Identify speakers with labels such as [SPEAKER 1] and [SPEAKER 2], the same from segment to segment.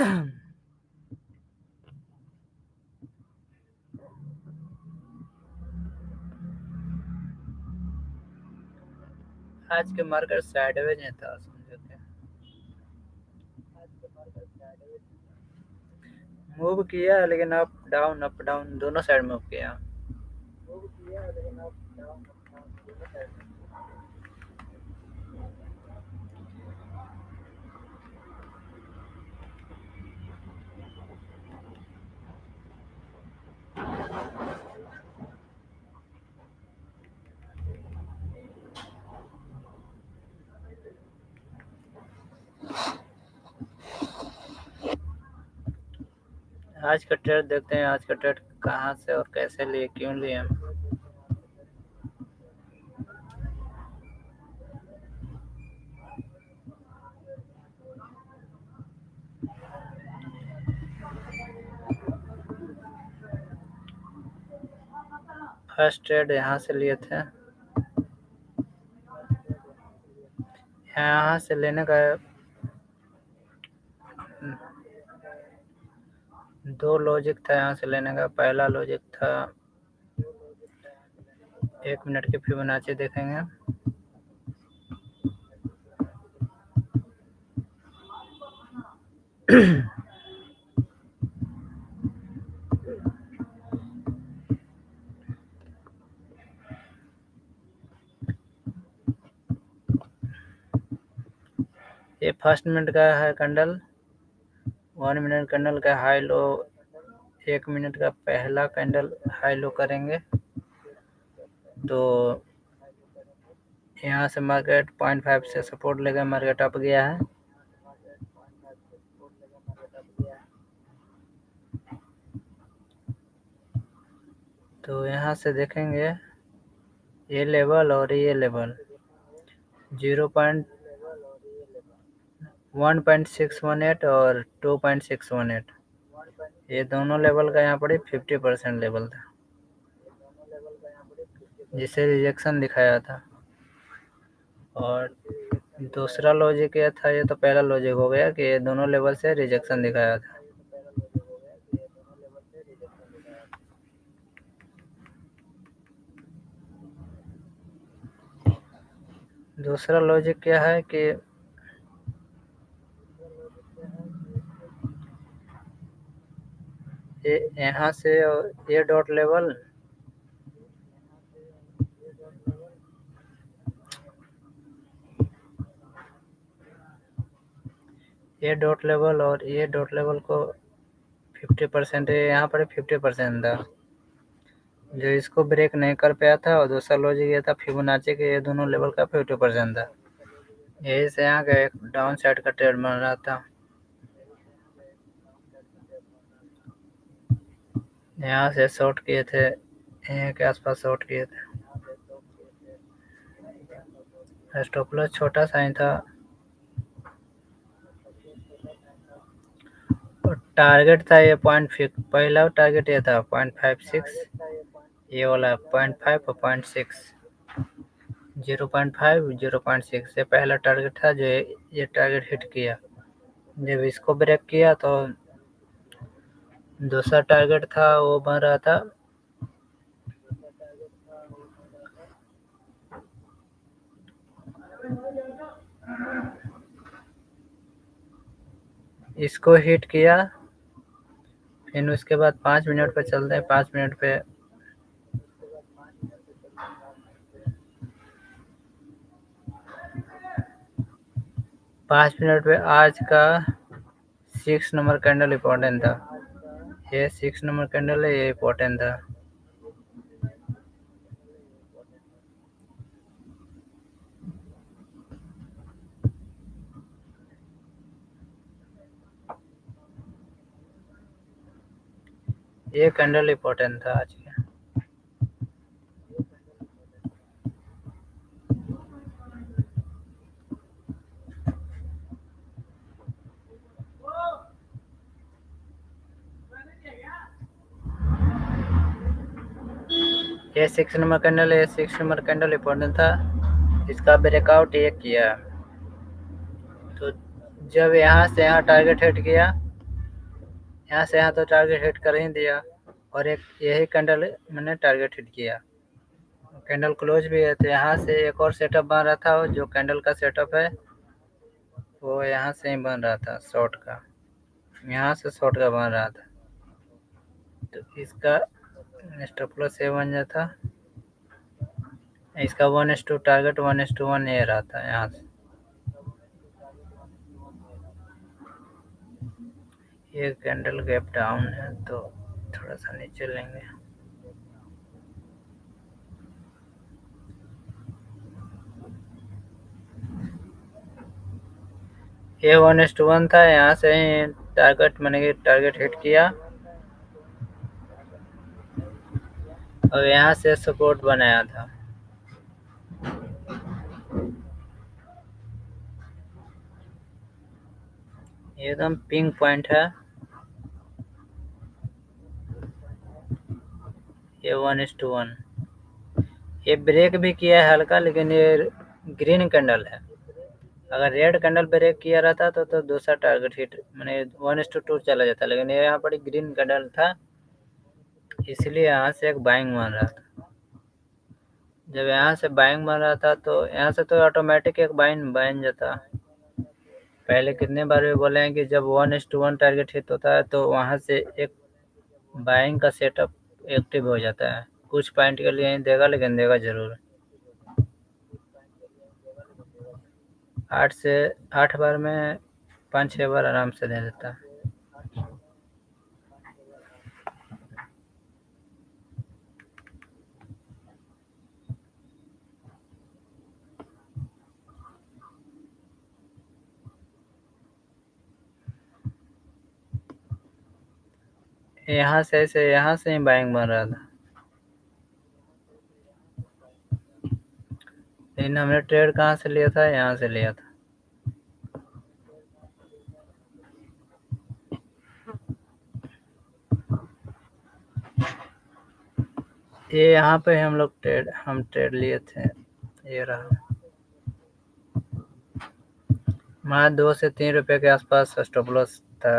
[SPEAKER 1] आज के market sideways में था समझो क्या। मूव किया लेकिन अप डाउन दोनों साइड मूव किया। आज का ट्रेड देखते हैं, आज का ट्रेड कहाँ से और कैसे लिए, क्यों लिए हम। फर्स्ट ट्रेड यहाँ से लिए थे, यहाँ से लेने का दो लॉजिक था यहाँ से लेने का। पहला लॉजिक था 1 मिनट की फिबोनाची देखेंगे। ये फर्स्ट मिनट का है कैंडल, 1 मिनट कैंडल का हाई लो, 1 मिनट का पहला कैंडल हाई लो करेंगे तो यहाँ से मार्केट 0.5 से सपोर्ट लेकर मार्केट अप गया है। तो यहाँ से देखेंगे ये लेवल और ये लेवल 1.618 और 2.618, ये दोनों लेवल का यहाँ पर 50% लेवल था जिसे रिजेक्शन दिखाया था। और दूसरा लॉजिक ये था, ये तो पहला लॉजिक हो गया कि ये दोनों लेवल से रिजेक्शन दिखाया था। दूसरा लॉजिक क्या है कि ये यहाँ से ये डॉट लेवल और ये डॉट लेवल को 50% यहाँ पर 50% था जो इसको ब्रेक नहीं कर पाया था। और दूसरा लॉजिक ये था फिबोनाची के ये दोनों लेवल का 50% था, यही से यहाँ का एक डाउन साइड का ट्रेड बन रहा था। यहाँ से शॉर्ट किए थे, यहाँ के आसपास शॉर्ट किए थे। स्टॉप लॉस छोटा साइन था और टारगेट था ये पहला टारगेट ये था 0.56, ये वाला 0.5 और 0.6, 0.5 0.6 ये पहला टारगेट था जो ये टारगेट हिट किया। जब इसको ब्रेक किया तो दूसरा टारगेट था वो बन रहा था इसको हिट किया। फिर उसके बाद 5 मिनट पे चलते हैं, 5 मिनट पे आज का 6 नंबर कैंडल इम्पोर्टेंट था, ये 6 नंबर कैंडल है, ये इम्पोर्टेंट था। ये कैंडल इम्पोर्टेंट था आज के। ये 6 नंबर कैंडल है, 6 नंबर कैंडल इम्पोर्टेंट था, इसका ब्रेकआउट ये किया। तो जब यहाँ से यहाँ टारगेट हिट किया यहाँ से यहाँ तो टारगेट हिट कर ही दिया, और एक यही कैंडल मैंने टारगेट हिट किया, कैंडल क्लोज भी है। तो यहाँ से एक और सेटअप बन रहा था, जो कैंडल का सेटअप है वो यहाँ से ही बन रहा था, शॉर्ट का, यहाँ से शॉर्ट का बन रहा था। तो इसका स्टॉप लॉस ये बन जाता, इसका 1:2 टारगेट 1:1 ये रहा था। यहाँ से ये कैंडल गैप डाउन है तो थोड़ा सा नीचे लेंगे। ये 1:1 था, यहाँ से ही टारगेट मैंने टारगेट हिट किया, और यहाँ से सपोर्ट बनाया था। ये एकदम पिंक पॉइंट है, ये 1:1। ये ब्रेक भी किया है हल्का, लेकिन ये ग्रीन कैंडल है। अगर रेड कैंडल ब्रेक किया रहता तो दूसरा टारगेट हिट मैंने 1:2 चला जाता, लेकिन ये यहाँ पर ग्रीन कैंडल था, इसलिए यहाँ से एक बाइंग बन रहा था। जब यहाँ से बाइंग बन रहा था तो यहाँ से तो ऑटोमेटिक एक बाइंग बन जाता। पहले कितने बार भी बोले हैं कि जब 1:1 टारगेट हिट होता है तो वहाँ से एक बाइंग का सेटअप एक्टिव हो जाता है। कुछ पॉइंट के लिए ही देगा, लेकिन देगा जरूर। 8 बार में 5-6 बार आराम से दे देता है। यहाँ से ऐसे यहाँ से ही बाइंग बन रहा था, लेकिन हमने ट्रेड कहाँ से लिया था, यहाँ से लिया था। ये यहाँ पे हम ट्रेड लिए थे, ये रहा। हमारा 2 से 3 रुपए के आसपास स्टॉप लॉस था।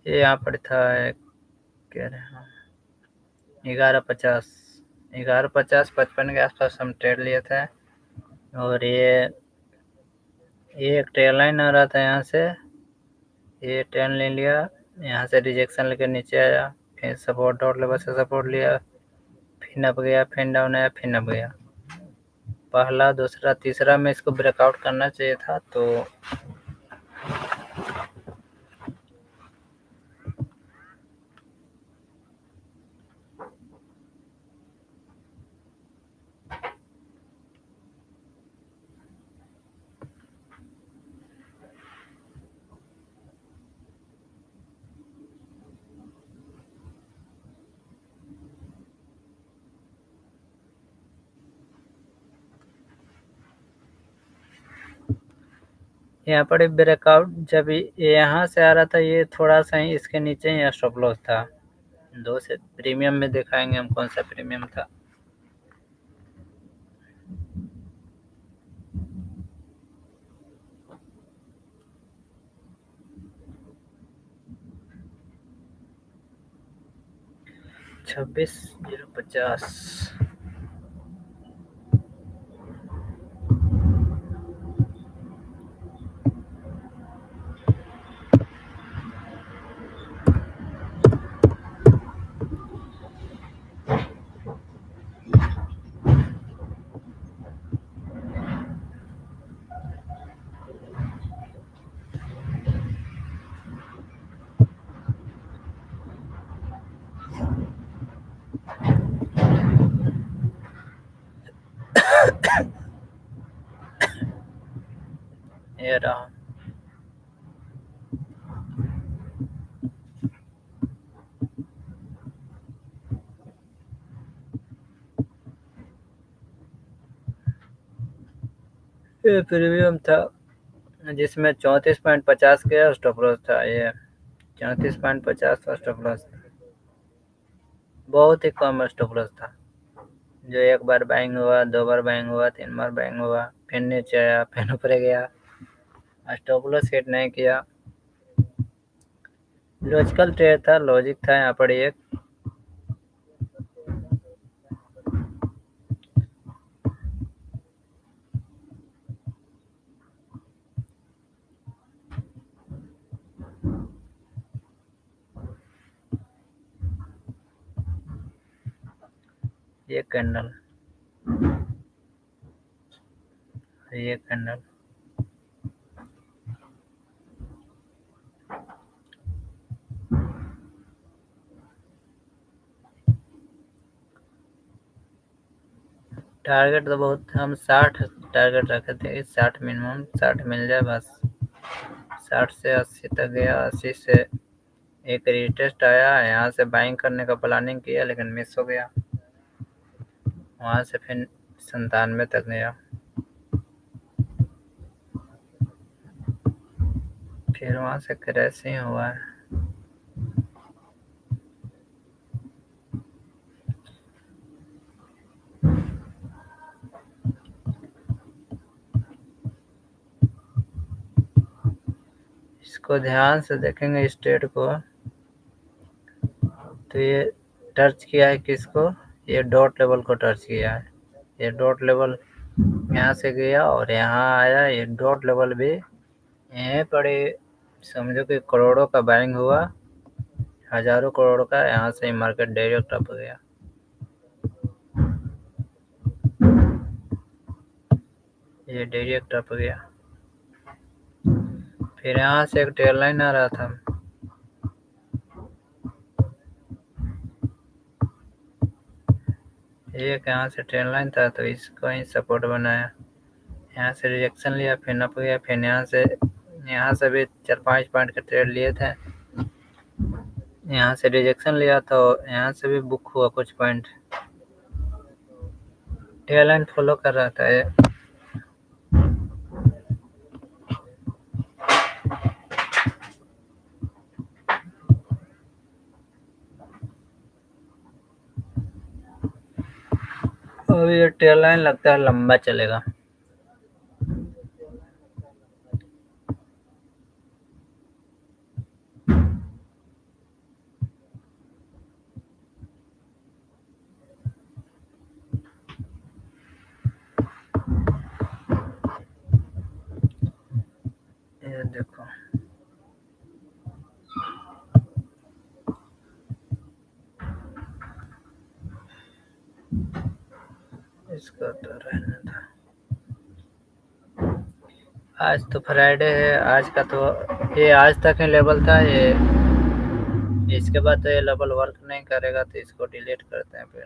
[SPEAKER 1] ये यहाँ पर था, कह रहे हैं 11.50, 11.50 55 के आसपास हम ट्रेड लिए थे। और ये एक ट्रेल लाइन आ रहा था, यहाँ से ये ट्रेन ले लिया, यहाँ से रिजेक्शन लेकर नीचे आया, फिर सपोर्ट डॉट लेवल से सपोर्ट लिया, फिर नप गया, फिर डाउन आया, फिर नप गया। पहला, दूसरा, तीसरा में इसको ब्रेकआउट करना चाहिए था, तो यहाँ पर ब्रेकआउट जब ये यहाँ से आ रहा था, ये थोड़ा सा ही इसके नीचे ही स्टॉप लॉस था। 2 से प्रीमियम में दिखाएंगे हम कौन सा प्रीमियम था। छब्बीस 050। ये रहा। ये प्रीमियम था जिसमें 34.50 का स्टॉप लॉस था। ये 34.50 का स्टॉप लॉस था, बहुत ही कम स्टॉप लॉस था। जो एक बार बाइंग हुआ, 2 बार बाइंग हुआ, 3 बार बाइंग हुआ, फिर नीचे आया, फिर ऊपर गया, स्टॉप लॉस हिट नहीं किया। लॉजिकल ट्रेड था, लॉजिक था यहाँ पर एक। ये कैंडल, ये कैंडल, टारगेट तो बहुत, हम 60 टारगेट रखे थे, 60 मिनिमम, 60 मिल जाए बस। 60 से 80 तक गया, 80 से एक रिटेस्ट आया, यहाँ से बाइंग करने का प्लानिंग किया लेकिन मिस हो गया। वहाँ से फिर 97 तक गया, फिर वहाँ से क्रैश ही हुआ है। इसको ध्यान से देखेंगे स्ट्रेट को, तो ये टच किया है किसको, ये डॉट लेवल को टच किया है। ये डॉट लेवल यहाँ से गया और यहाँ आया, ये डॉट लेवल भी यहीं पर ही समझो कि करोड़ों का बाइंग हुआ, हजारों करोड़ का। यहाँ से मार्केट डायरेक्ट अप गया, ये डायरेक्ट अप गया। फिर यहाँ से एक टेल लाइन आ रहा था, एक यहाँ से ट्रेन लाइन था, तो इसको ही सपोर्ट बनाया। यहाँ से रिजेक्शन लिया, फिर अप गया, फिर यहाँ से भी 4-5 पॉइंट के ट्रेड लिए थे, यहाँ से रिजेक्शन लिया तो यहाँ से भी बुक हुआ कुछ पॉइंट। टेल लाइन फॉलो कर रहा था ये। अब ये टेल लाइन लगता है लंबा चलेगा। ये देखो, इसका तो रहने था। आज तो फ्राइडे है, आज का तो ये आज तक ही लेवल था ये, इसके बाद तो ये लेवल वर्क नहीं करेगा, तो इसको डिलीट करते हैं फिर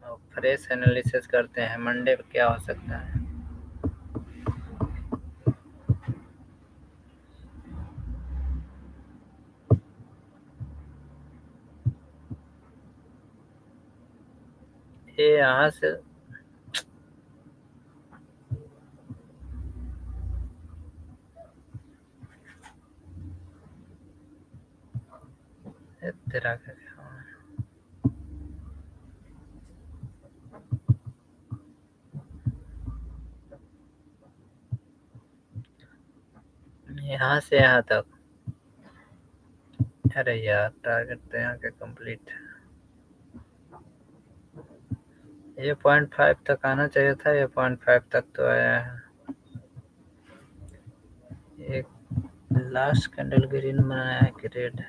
[SPEAKER 1] और फ्रेश एनालिसिस करते हैं मंडे पे क्या हो सकता है। ये यहाँ से तेरा का यहाँ से यहाँ तक, अरे यार टारगेट तो यहाँ के कंप्लीट। ये 0.5 तक आना चाहिए था, ये 0.5 तक तो आया है। एक लास्ट कैंडल ग्रीन बनाया है कि रेड,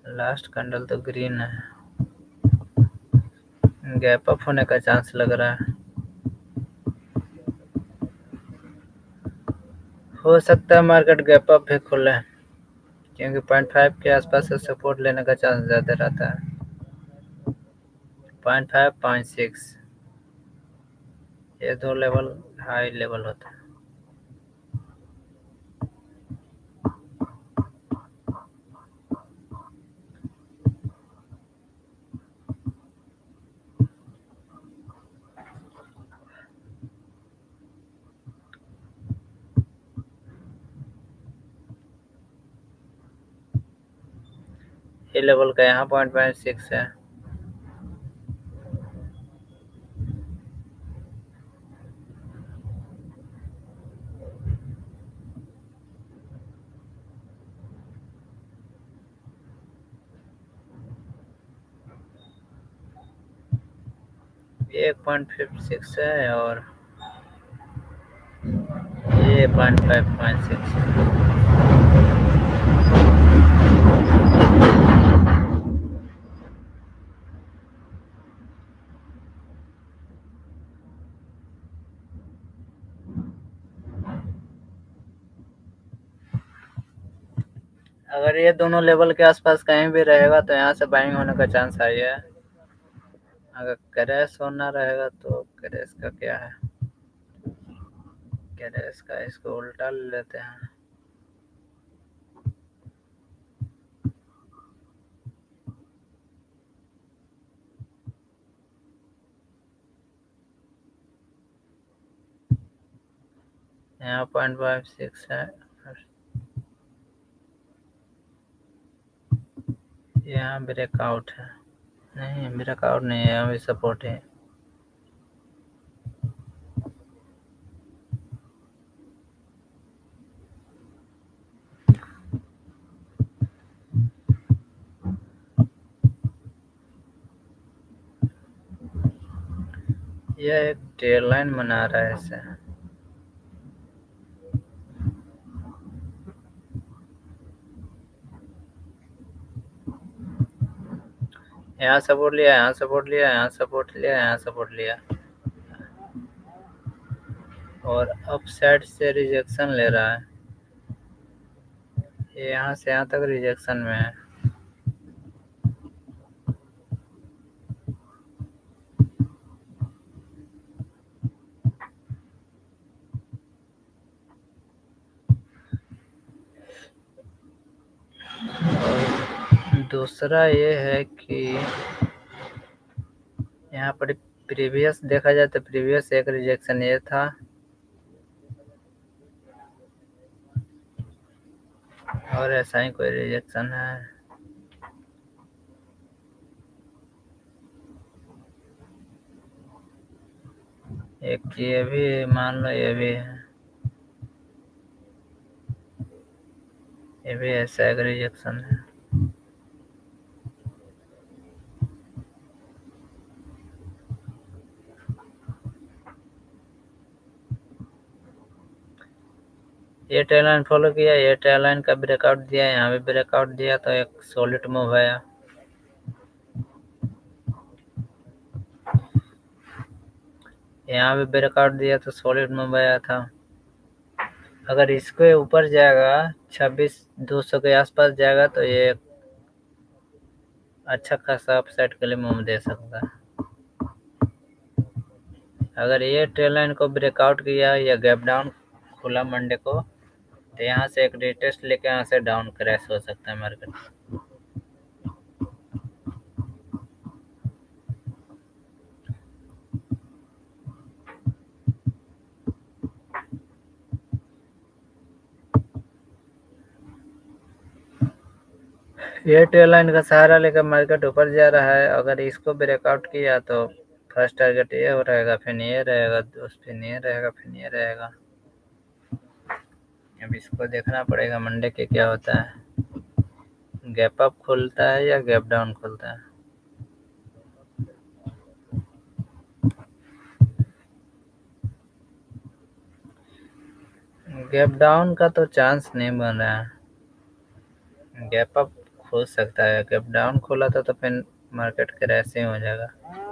[SPEAKER 1] लास्ट कैंडल तो ग्रीन है, गैप अप होने का चांस लग रहा है। हो सकता है मार्केट गैप अप भी खुले, क्योंकि 0.5 के आसपास से सपोर्ट लेने का चांस ज़्यादा रहता है। 0.5, 0.6 ये दो लेवल हाई लेवल होता है। लेवल का यहाँ 0.56 है। ये 1.56 है और ये 0.5.6 है। अगर ये दोनों लेवल के आसपास कहीं भी रहेगा तो यहाँ से बाइंग होने का चांस हाई है। अगर क्रैश होना रहेगा तो क्रैश का क्या है, क्रैश का इसको उल्टा ले लेते हैं। यहाँ 0.56 है, यहाँ ब्रेकआउट है। नहीं, ब्रेकआउट नहीं है, अभी सपोर्ट है। यह एक टेल लाइन बना रहा है इसे। यहाँ सपोर्ट लिया, यहाँ सपोर्ट लिया, यहाँ सपोर्ट लिया, यहाँ सपोर्ट लिया और अप साइड से रिजेक्शन ले रहा है। ये यहाँ से यहाँ तक रिजेक्शन में है। और दूसरा ये है कि यहाँ पर प्रीवियस देखा जाए तो प्रीवियस एक रिजेक्शन ये था और ऐसा ही कोई रिजेक्शन है। एक ये भी मान लो, ये भी है, ये भी ऐसा एक रिजेक्शन है। ये टेल लाइन फॉलो किया, ये टेल लाइन का ब्रेकआउट दिया, यहाँ भी ब्रेकआउट दिया तो एक सॉलिड मूव आया। यहाँ भी ब्रेकआउट दिया तो सॉलिड मूव आया था। अगर इसके ऊपर जाएगा 26,200 के आसपास जाएगा तो ये अच्छा खासा अपसाइड के लिए मूव दे सकता है। अगर ये ट्रेल लाइन को ब्रेकआउट किया या गैप डाउन खुला मंडे को तो यहाँ से एक रिटेस्ट लेके यहाँ से डाउन क्रैश हो सकता है मार्केट। ये ट्रेल लाइन का सहारा लेकर मार्केट ऊपर जा रहा है। अगर इसको ब्रेकआउट किया तो फर्स्ट टारगेट ये हो रहेगा, फिर ये रहेगा, फिर ये रहेगा, फिर ये रहेगा। अब इसको देखना पड़ेगा मंडे के क्या होता है, गैप अप खुलता है या गैप डाउन खुलता है। गैप डाउन का तो चांस नहीं बन रहा है, गैप अप खुल सकता है। गैप डाउन खोला था तो फिर मार्केट क्रैश ही हो जाएगा।